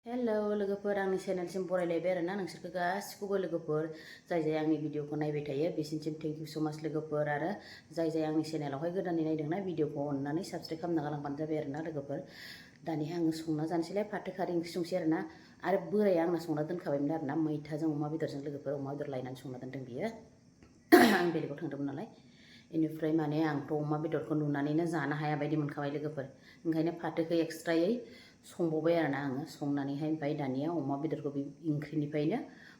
Hello लोगोफोर आंनि चेनेलसिम बरायलायबाय आरोना नोंसोरखौ गासिखौबो लोगोफोर जाय आंनि भिडिअखौ नायबाय थायो बिसिनिसिम थेंक इउ सो माच लोगोफोर आरो जाय आंनि चेनेलावहाय गोदानै नायदोंना भिडिअखौ अननानै साबस्क्राइब खालामना गालांबानो जाबाय आरोना लोगोफोर दानिया आङो संना जानोसैलाय फाथो खारै ओंख्रि संसै आरोना आरो बोराया आंना संना दोनखाबायमोन आरोना मैथाजों अमा बेदरजों लोगोफोर अमा बेदर लायनानै संना दोनदों बियो आं बेलेगाव थांदोंमोन नालाय इनिफ्राय माने आंथ' अमा बेदरखौ नुनानैनो जानो हाया बायदि मोनखाबाय लोगोफोर ओंखायनो फाथोखौ एक्सट्रायै संबावबाय आरोना आङो संनानैहाय ओमफ्राय दानिया अमा बेदरखौ बे ओंख्रिनिफ्रायनो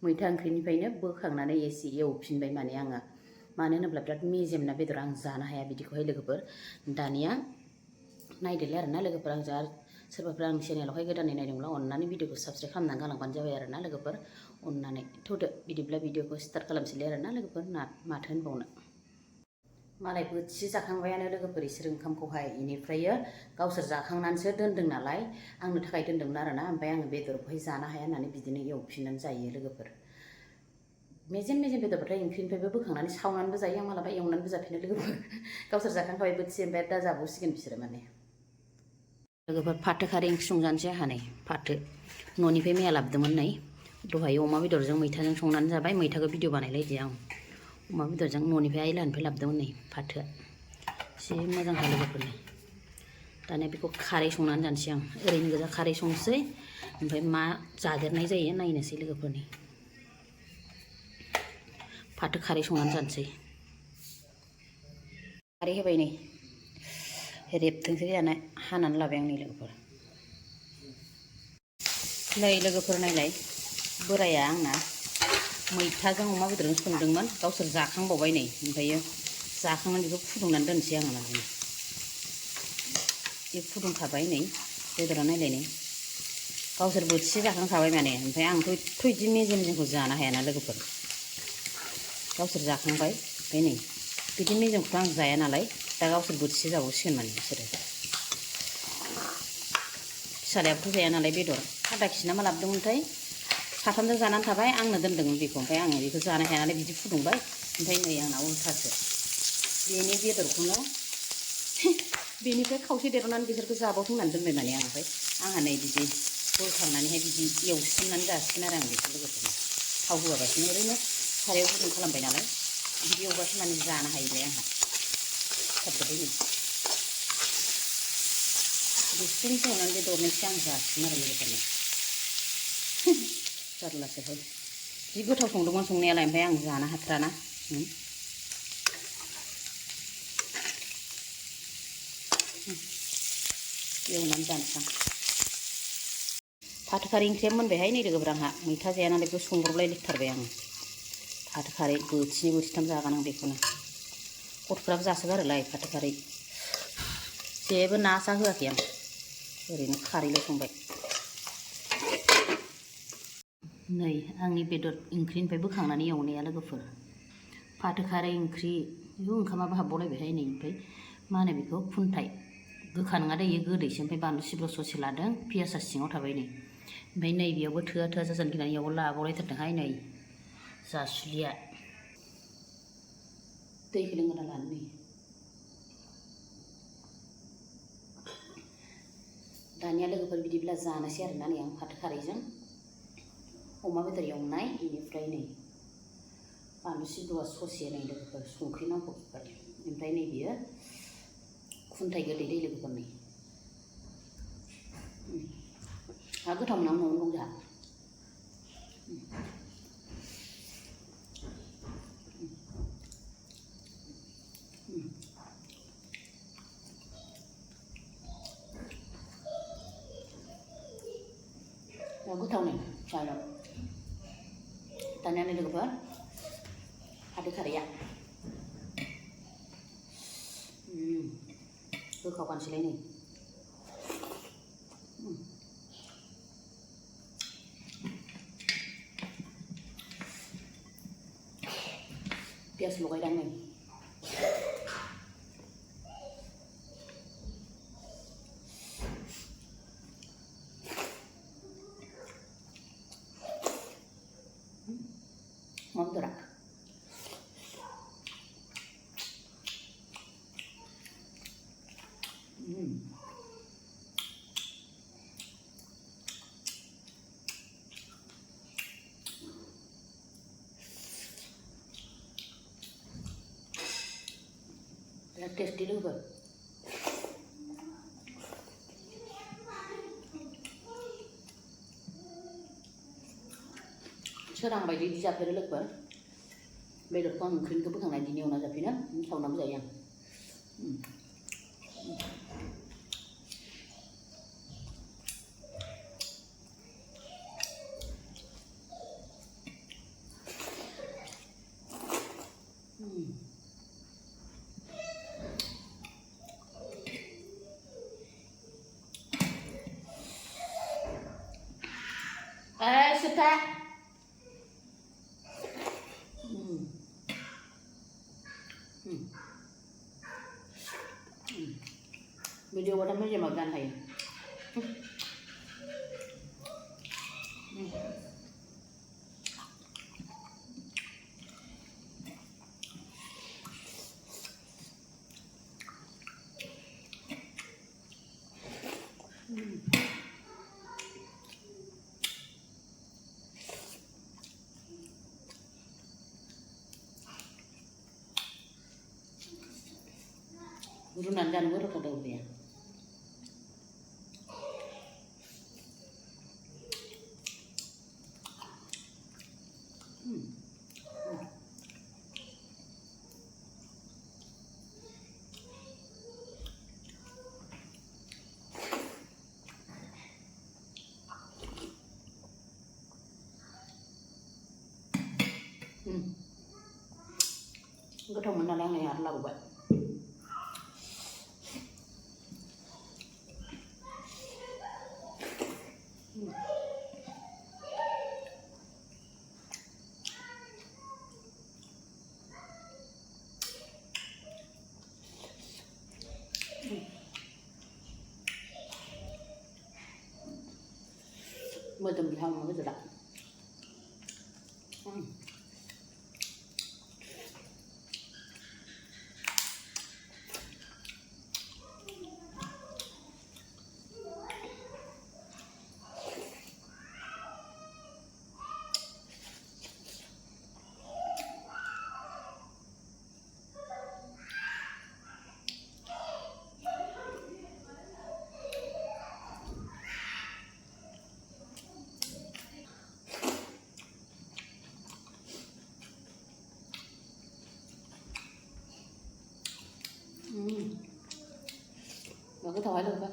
मैथा ओंख्रिनिफ्रायनो बोखांनानै एसे एवफिनबाय माने आङो मानो होनोब्ला बिराद मेजेमना बेदर आं जानो हाया बिदिखौहाय लोगोफोर दानिया नायदोलाय आरोना लोगोफोर आं जा सोरबाफोर आंनि चेनेलावहाय गोदानै नायदोंब्ला अननानै भिडिअखौ साबस्क्राइब खालामनानै गालांबानो जाबाय आरोना लोगोफोर अननानै थौदो बिदिब्ला भिडिअखौ स्टार्ट खालामसैलाय आरोना लोगोफोर माथो होनबावनो मालाय बोथिसे जाखांबायानो लोगोफोर इसोर ओंखामखौहाय इनिफ्रायो गावसोर जाखांनानैसो दोनदों नालाय आंनो थाखाय दोनदोंमोन आरोना ओमफ्राय आङो बेदरखौहाय जानो हाया होननानै बिदिनो एवफिननानै जायो लोगोफोर मेजेम बेदरबाथाय ओंख्रिनिफ्रायबो बोखांनानै सावनानैबो जायो आं मालाबा एवनानैबो जाफिनो लोगोफोर गावसोर जाखांखाबाय बोथिसे ओमफ्राय दा जाबावसिगोन बिसोरो माने लोगोफोर फाथो खारै ओंख्रि संजानोसै आंहा नै फाथो न'निफ्राय मैया लाबोदोंमोन नै दहाय अमा बेदरजों मैथाजों संनानै जाबाय मैथाखौ भिडिअ बानायलायदो आं अमा बेदरजों न'निफ्राय आइलानिफ्राय लाबोदोंमोन नै फाथोआ एसे मोजांखा लोगोफोरनि दानिया बेखौ खारै संनानै जानोसै आं ओरैनो गोजा खारै संसै ओमफ्राय मा जादेरनाय जायो नायनोसै लोगोफोरनि फाथो खारै संनानै जानोसै खारै होबाय नै रेबथोंसै जाना हानानै लाबाय आं नै लोगोफोर नै लोगोफोर नायलाय बोराया आंना मैथाजों अमा बेदरजों संदोंमोन गावसोर जाखांबावबाय नै ओमफ्रायो जाखांनानै बेखौ फुदुंनानै दोनसै आङो माने बे फुदुंखाबाय नै बेदरा नायलाय नै गावसोर बोथिसे जाखांखाबाय माने ओमफ्राय आंथ' बिदि मेजेमखौ जानो हायाना लोगोफोर गावसोर जाखांबाय ओमफ्राय नै बिदि मेजेमखौथ' आं जाया नालाय दा गावसोर बोथिसे जाबावसिगोन माने बिसोरो फिसालायाबोथ' जाया नालाय बेदर आदा केजि ना मा लाबोदोंमोनथाय साथामजों जानानै थाबाय आंनो दोनदोंमोन बेखौ ओमफ्राय आङो बेखौ जानो हाया नालाय बिदि फुदुंबाय ओमफ्राय नै आंना उल्थासो बेनि बेदरखौनो बेनिफ्राय खावसे देरनानै बिसोरखौ जाबावथों होननानै दोनबाय माने आं ओमफ्राय आंहा नै बिदि बोखांनानैहाय बिदि एवसिननानै जासिगोन आरो आं बेखौ लोगोफोरनो थाव होआबासिनो ओरैनो सारायाव गुदुं खालामबाय नालाय बिदि एवबासो माने जानो हायोलाय आंहा थाबथाबाय नै बिसिम संनानै बे दरनैसो आं जासिगोन आरो लोगोफोरनो जारलासोहाय जि गोथाव संदोंमोन संनायालाय ओमफ्राय आं जानो हाथाराना एवनानै जानोसै आं फाथो खारै ओंख्रिया मोनबायहाय नै लोगोफोर आंहा मैथा जाया नालाय बेखौ संब्रबलायथारबाय आङो फाथो खारै बोथिनै बोथिथाम जागोन आं बेखौनो गथ'फ्राबो जासोगारोलाय फाथो खारै जेबो ना सा होआखै आं ओरैनो खारैल' संबाय नै आंनि बेदर ओंख्रिनिफ्राय बोखांनानै एवनाया लोगोफोर फाथो खारै ओंख्रि बेखौ ओंखामाबो हाबबावलायबायहाय नै ओमफ्राय मा होनो बेखौ खुन्थाइ गोखा नङा दै गोदैसो ओमफ्राय बानलु सिब्र' ससे लादों पियासा सिङाव थाबाय नै ओमफ्राय नै बेयावबो थोआ जाजानो गिनानै इयावबो लाबावलायथारदोंहाय नै जासुलिया दैखौ लोंना लानो नै दानिया लोगोफोर बिदिब्ला जानोसै आरोना नै आं फाथो खारैजों अमा बेदर एवनाय बेनिफ्राय नै बानलु सिब्र'आ ससे नै लोगोफोर संख्रि नांफबबाय ओमफ्राय नै बियो खुन्थाइ गोदै दै लोगोफोर नै गोथाव मोना न'आवनो दं जोंहा गोथाव नै जानो दानिया नै लोगोफोर फाथो खारैया गोखावखानोसैलाय नै पियास लगायदां नै अमा बेदरा बिराद टेस्टि लोगोफोर सोरां बायदि बिदि जाफेरो लोगोफोर बेदरखौ आं ओंख्रिनिखौ बोखांनानै दिनै एवना जाफिनो सावनाबो जायो आं Suka video buat apa aja makan hai runan dan gue rokok dulu ya gothau mono naलाय आंना आरो लाबोबाय मोदोम बिहाव मा बेदरा và cái thỏi luôn vậy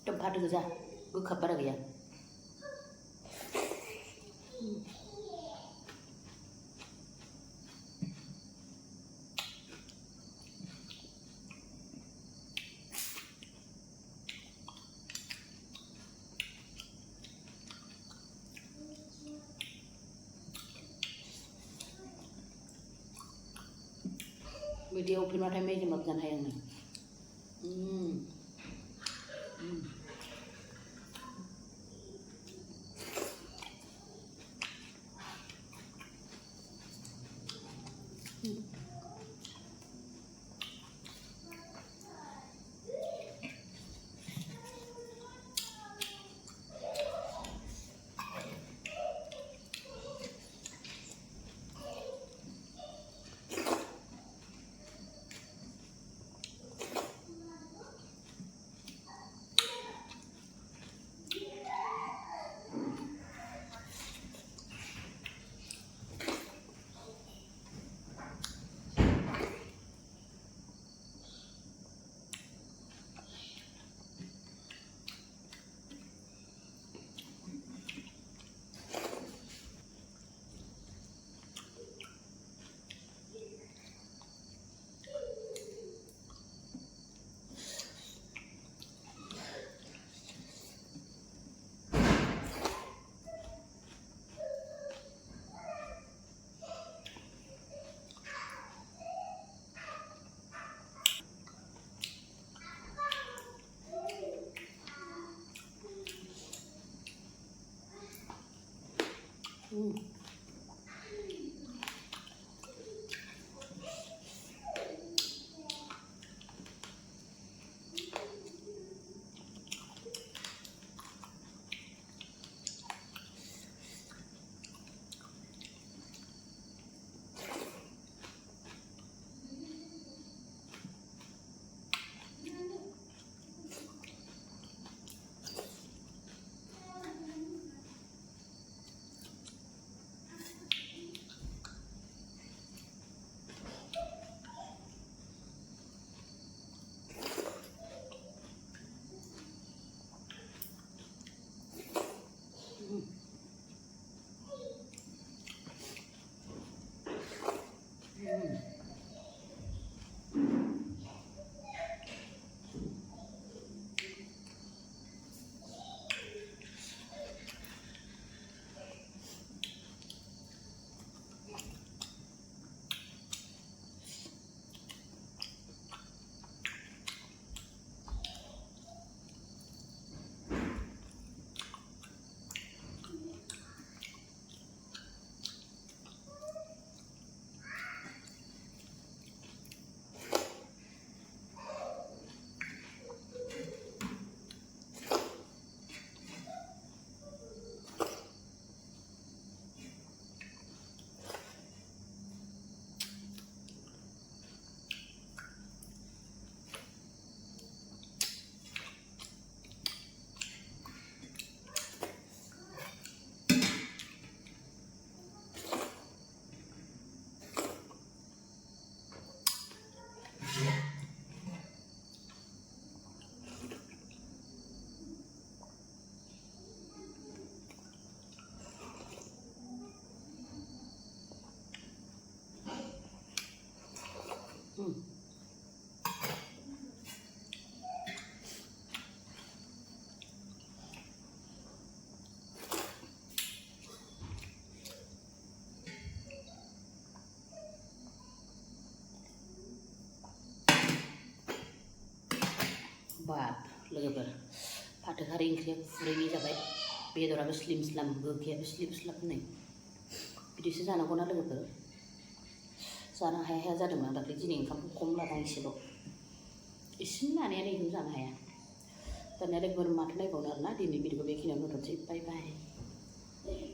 tempat kerja gue kabar lagi ya video phim thay mấy mập dàn hay này बाब लोगोफोर फाथो खारै ओंख्रिया खुरैनै जाबाय बेदराबो स्लिम स्लाम गोखैयाबो स्लिम स्लाम नै बिदिसो जानांगौना लोगोफोर जानो हाया हाया जादोंमोन आं दाख्लै दिनै ओंखामखौ खम लादों एसे लानायानो बेखौ जानो हाया दानिया लोगोफोर माथो नायबावनो आरोना दिनै भिडिअखौ बेखिनियावनो दोनथ'नोसै बाय बाय।